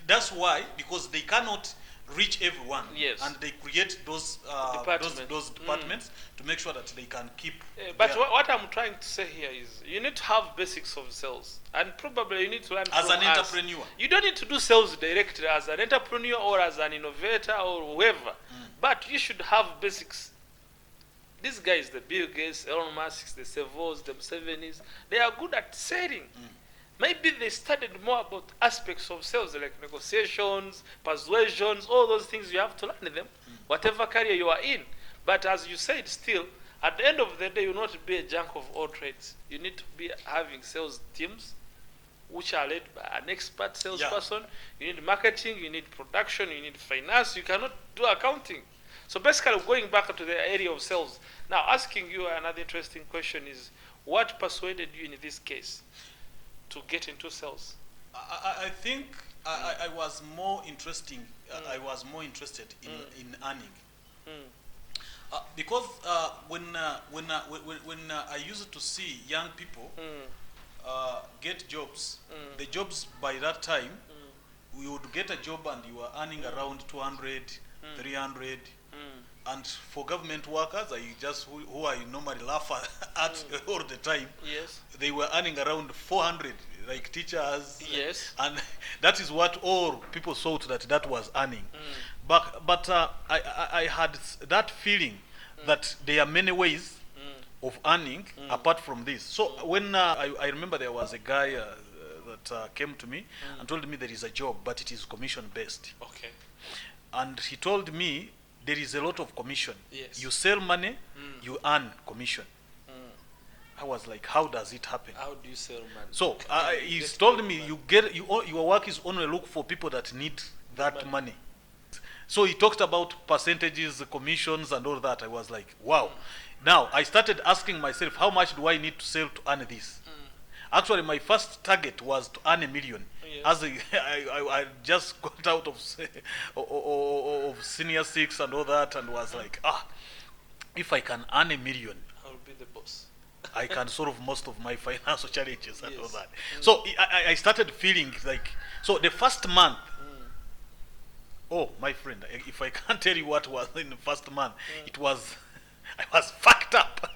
that's why, because they cannot reach everyone, Yes. and they create those those departments to make sure that they can keep. But what I'm trying to say here is you need to have basics of sales, and probably you need to learn As from an us. entrepreneur. You don't need to do sales directly as an entrepreneur or as an innovator or whoever, but you should have basics. These guys, the bilgates, Elon Musk, the Sevos, the Sevenis, they are good at selling. Maybe they studied more about aspects of sales like negotiations, persuasions, all those things. You have to learn them, whatever career you are in. But as you said, still, at the end of the day, you not be a junk of all trades. You need to be having sales teams which are led by an expert salesperson. You need marketing, you need production, you need finance. You cannot do accounting. So basically, going back to the area of sales, now asking you another interesting question is, what persuaded you in this case to get into sales? I think I was more interesting. I was more interested in earning, because when I used to see young people get jobs, the jobs by that time, we would get a job and you were earning around 200, 300. And for government workers, who I normally laugh at all the time, Yes. they were earning around 400, like teachers. Yes. And that is what all people thought that was earning. But I had that feeling that there are many ways of earning apart from this. So when I remember there was a guy that came to me and told me there is a job, but it is commission based. Okay. And he told me there is a lot of commission. Yes. You sell money, you earn commission. I was like, how does it happen? How do you sell money? So he told me your work is only look for people that need that money. So he talked about percentages, commissions, and all that. I was like, wow. Now I started asking myself, how much do I need to sell to earn this? Actually, my first target was to earn $1 million. Yes. As I just got out of senior 6 and all that, and was like, if I can earn $1 million, I'll be the boss. I can solve most of my financial challenges and all Yes. that. So I started feeling like, so the first month, oh, my friend, if I can't tell you what was in the first month, it was, I was fucked up.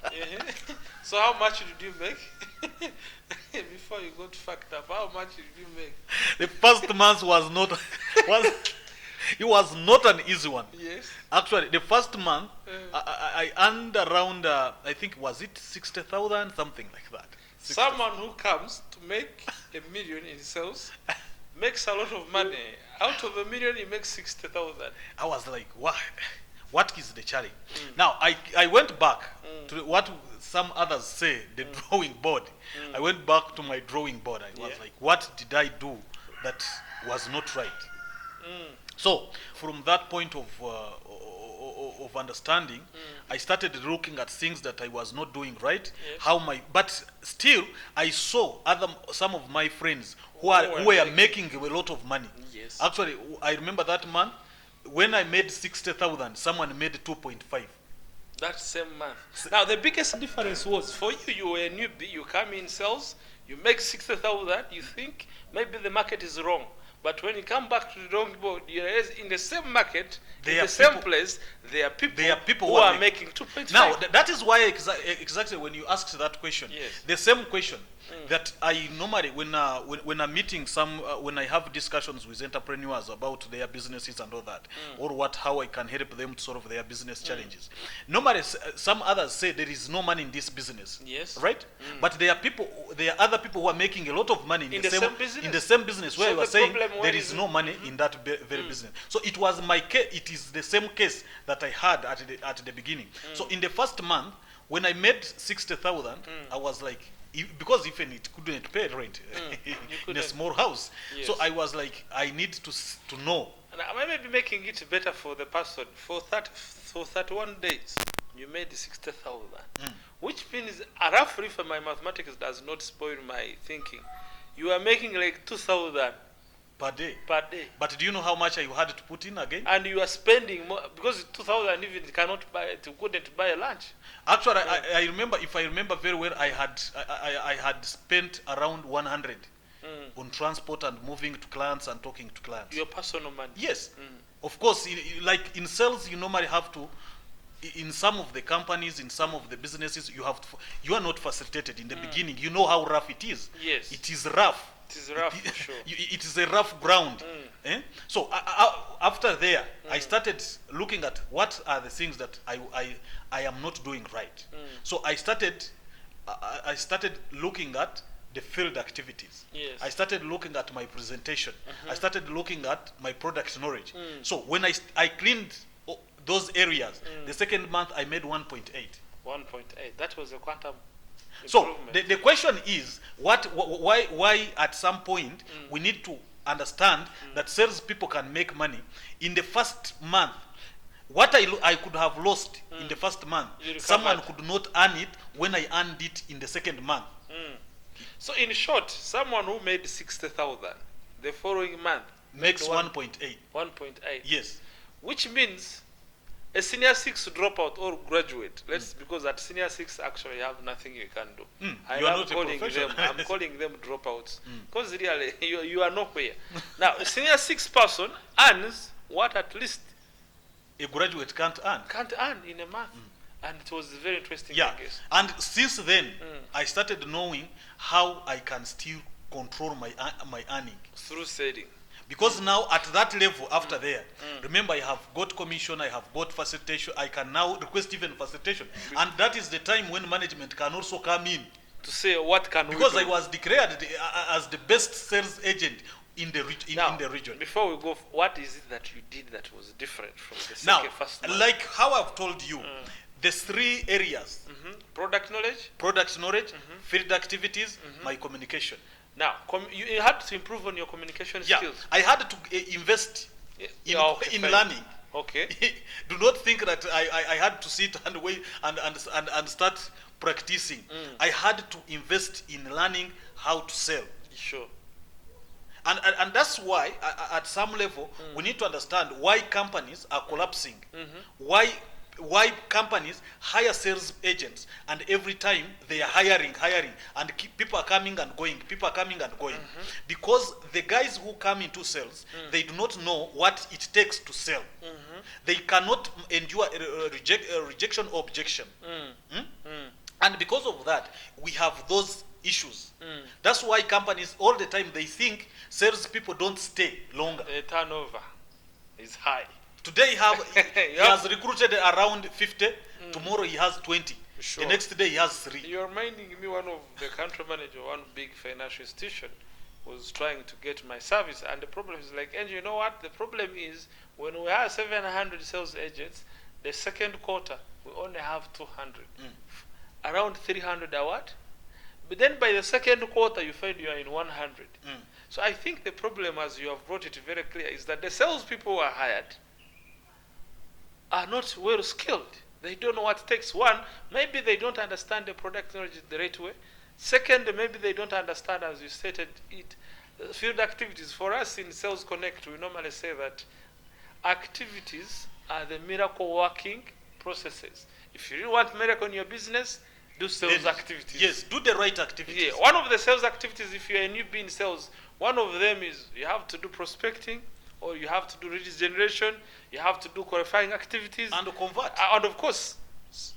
So how much did you make? Before you got fucked up, how much did you make? The first month was not, it was not an easy one. Yes. Actually, the first month, I earned around, I think, was it 60,000, something like that. Someone who comes to make $1 million in sales makes a lot of money. Out of $1 million, he makes 60,000. I was like, what is the challenge? Now, I went back to what some others say, the drawing board. I went back to my drawing board. I was like, what did I do that was not right? So, from that point of understanding, I started looking at things that I was not doing right. Yes. But still, I saw some of my friends who were making a lot of money. Yes. Actually, I remember that month when I made 60,000, someone made 2.5. That same month. Now, the biggest difference was for you, you were a newbie, you come in sales, you make 60,000, you think maybe the market is wrong. But when you come back to the drawing board, you realize in the same market, in the same place, there are people who are making 2.5. Now, that is why exactly when you asked that question, the same question that I normally, when I'm meeting when I have discussions with entrepreneurs about their businesses and all that, or how I can help them to solve their business challenges. Normally, some others say there is no money in this business. Yes. Right? But there are other people who are making a lot of money in the same business where you are saying there is no money in that very business. So it was my case. It is the same case that I had at the beginning. So in the first month, when I made 60,000, I was like, because even it couldn't pay rent in a small house. Yes. So I was like, I need to know. And I may be making it better for the person. For 31 days, you made 60,000, which means roughly, if my mathematics does not spoil my thinking, you are making like 2,000 per day. But do you know how much I had to put in again? And you are spending more, because 2,000 even couldn't buy a lunch. Actually, if I remember very well, I had spent around 100 on transport and moving to clients and talking to clients. Your personal money. Yes. Of course, like in sales, you normally have to, in some of the companies, in some of the businesses, you are not facilitated in the beginning. You know how rough it is. Yes. It is rough. It is rough, for sure. It is a rough ground. So after there, I started looking at what are the things that I am not doing right. So I started looking at the field activities. Yes. I started looking at my presentation. I started looking at my product knowledge. So when I cleaned those areas, the second month I made 1.8. 1.8. That was a quantum So improvement. the question is, why at some point we need to understand that salespeople can make money in the first month. What I could have lost in the first month, someone could not earn it when I earned it in the second month. So in short, someone who made 60,000 the following month Makes made 1.8. 1.8. Yes. Which means a senior 6 dropout or graduate, because at senior 6 actually you have nothing you can do. You are not a professional. I'm calling them dropouts because really you are nowhere. Now a senior 6 person earns what at least A graduate can't earn. in a month. And it was very interesting, Yeah. I guess. And since then, I started knowing how I can still control my earning. Through selling. Because now at that level, after there, remember I have got commission, I have got facilitation, I can now request even facilitation. And that is the time when management can also come in. To say what can Because we I do? was declared as the best sales agent in the, Now, in the region. Before we go, what is it that you did that was different from the Now, first month? like how I've told you, the 3 areas, Product knowledge. product knowledge, field activities, my communication. Now, you had to improve on your communication Yeah, skills. I had to invest in Okay, fine. learning. Okay. Do not think that I had to sit and wait and start practicing. I had to invest in learning how to sell. Sure. And that's why, at some level, we need to understand why companies are collapsing. Why companies hire sales agents, and every time they are hiring, and people are coming and going, because the guys who come into sales, they do not know what it takes to sell. They cannot endure rejection or objection. And because of that, we have those issues. That's why companies all the time, they think salespeople don't stay longer. The turnover is high. Today he has recruited around 50. Tomorrow he has 20. Sure. The next day he has 3. You're reminding me, one of the country manager, one big financial institution, was trying to get my service, and the problem is like, and you know what? The problem is when we have 700 sales agents, the second quarter we only have 200. Around 300 are what? But then by the second quarter you find you are in 100. So I think the problem, as you have brought it very clear, is that the salespeople who are hired are not well skilled. They don't know what it takes. One, maybe they don't understand the product knowledge the right way. Second, maybe they don't understand, as you stated it, field activities. For us in Sales Connect, we normally say that activities are the miracle working processes. If you really want miracle in your business, do sales activities. Yes, do the right activities. Yeah. One of the sales activities, if you're a newbie in sales, one of them is you have to do prospecting, or you have to do lead generation, you have to do qualifying activities, And convert. and of course,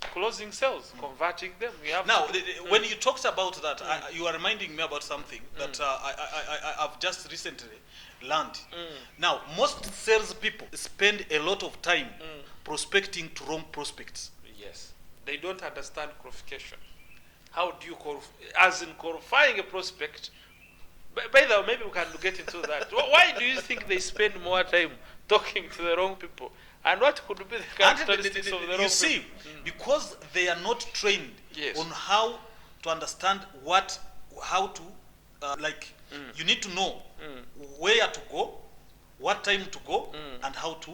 closing sales, converting them. You have Now, to when you talked about that, you are reminding me about something that I've just recently learned. Now, most salespeople spend a lot of time prospecting to wrong prospects. Yes, they don't understand qualification. How do you as in qualifying a prospect? By the way, maybe we can get into that. Why do you think they spend more time talking to the wrong people? And what could be the characteristics of the wrong You see, people? because they are not trained Yes. on how to understand how to, you need to know where to go, what time to go, and how to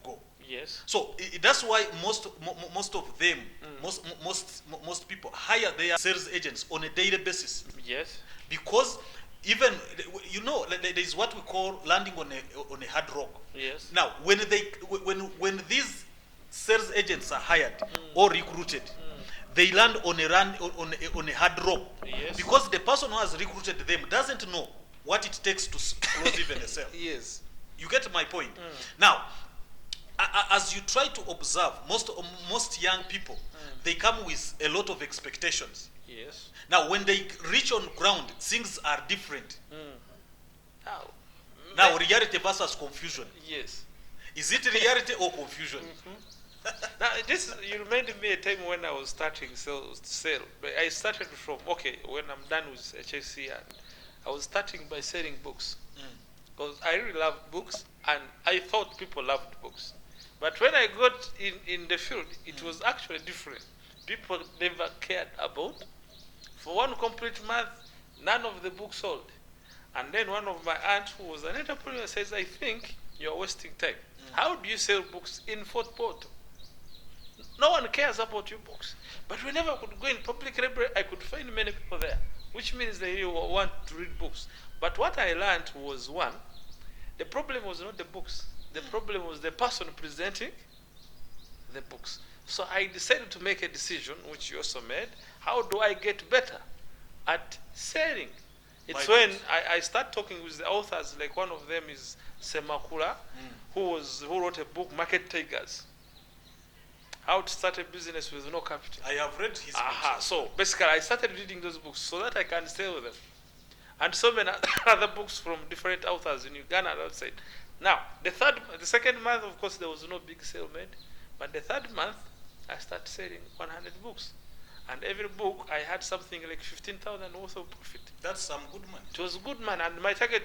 go. Yes. So that's why most of them, most people hire their sales agents on a daily basis. Yes. Because even, there is what we call landing on a hard rock. Yes. Now, when these sales agents are hired or recruited, they land on a on a hard rope. Yes. Because the person who has recruited them doesn't know what it takes to close even a sale. Yes. You get my point? Now, as you try to observe, most young people, they come with a lot of expectations. Yes. Now, when they reach on ground, things are different. Now, Now, reality versus confusion. yes. Is it reality or confusion? Now, this, you reminded me a time when I was starting sale. But I started from, okay, when I'm done with HSC, and I was starting by selling books. Because I really love books, and I thought people loved books. But when I got in the field, it was actually different. People never cared about. For one complete month, none of the books sold. And then one of my aunts, who was an entrepreneur, says, I think you're wasting time. How do you sell books in Fort Portal? No one cares about your books. But whenever I could go in public library, I could find many people there, which means they really want to read books. But what I learned was, one, the problem was not the books. The problem was the person presenting the books. So I decided to make a decision, which you also made. How do I get better at selling? It's when I start talking with the authors, like one of them is Semakula, who wrote a book, Market Tigers. How to start a business with no capital. I have read his books. So basically, I started reading those books so that I can sell them. And so many other books from different authors in Uganda and outside. Now, the second month, of course, there was no big sale made. But the third month, I started selling 100 books. And every book, I had something like 15,000 worth of profit. That's some good money. It was good, man. And my target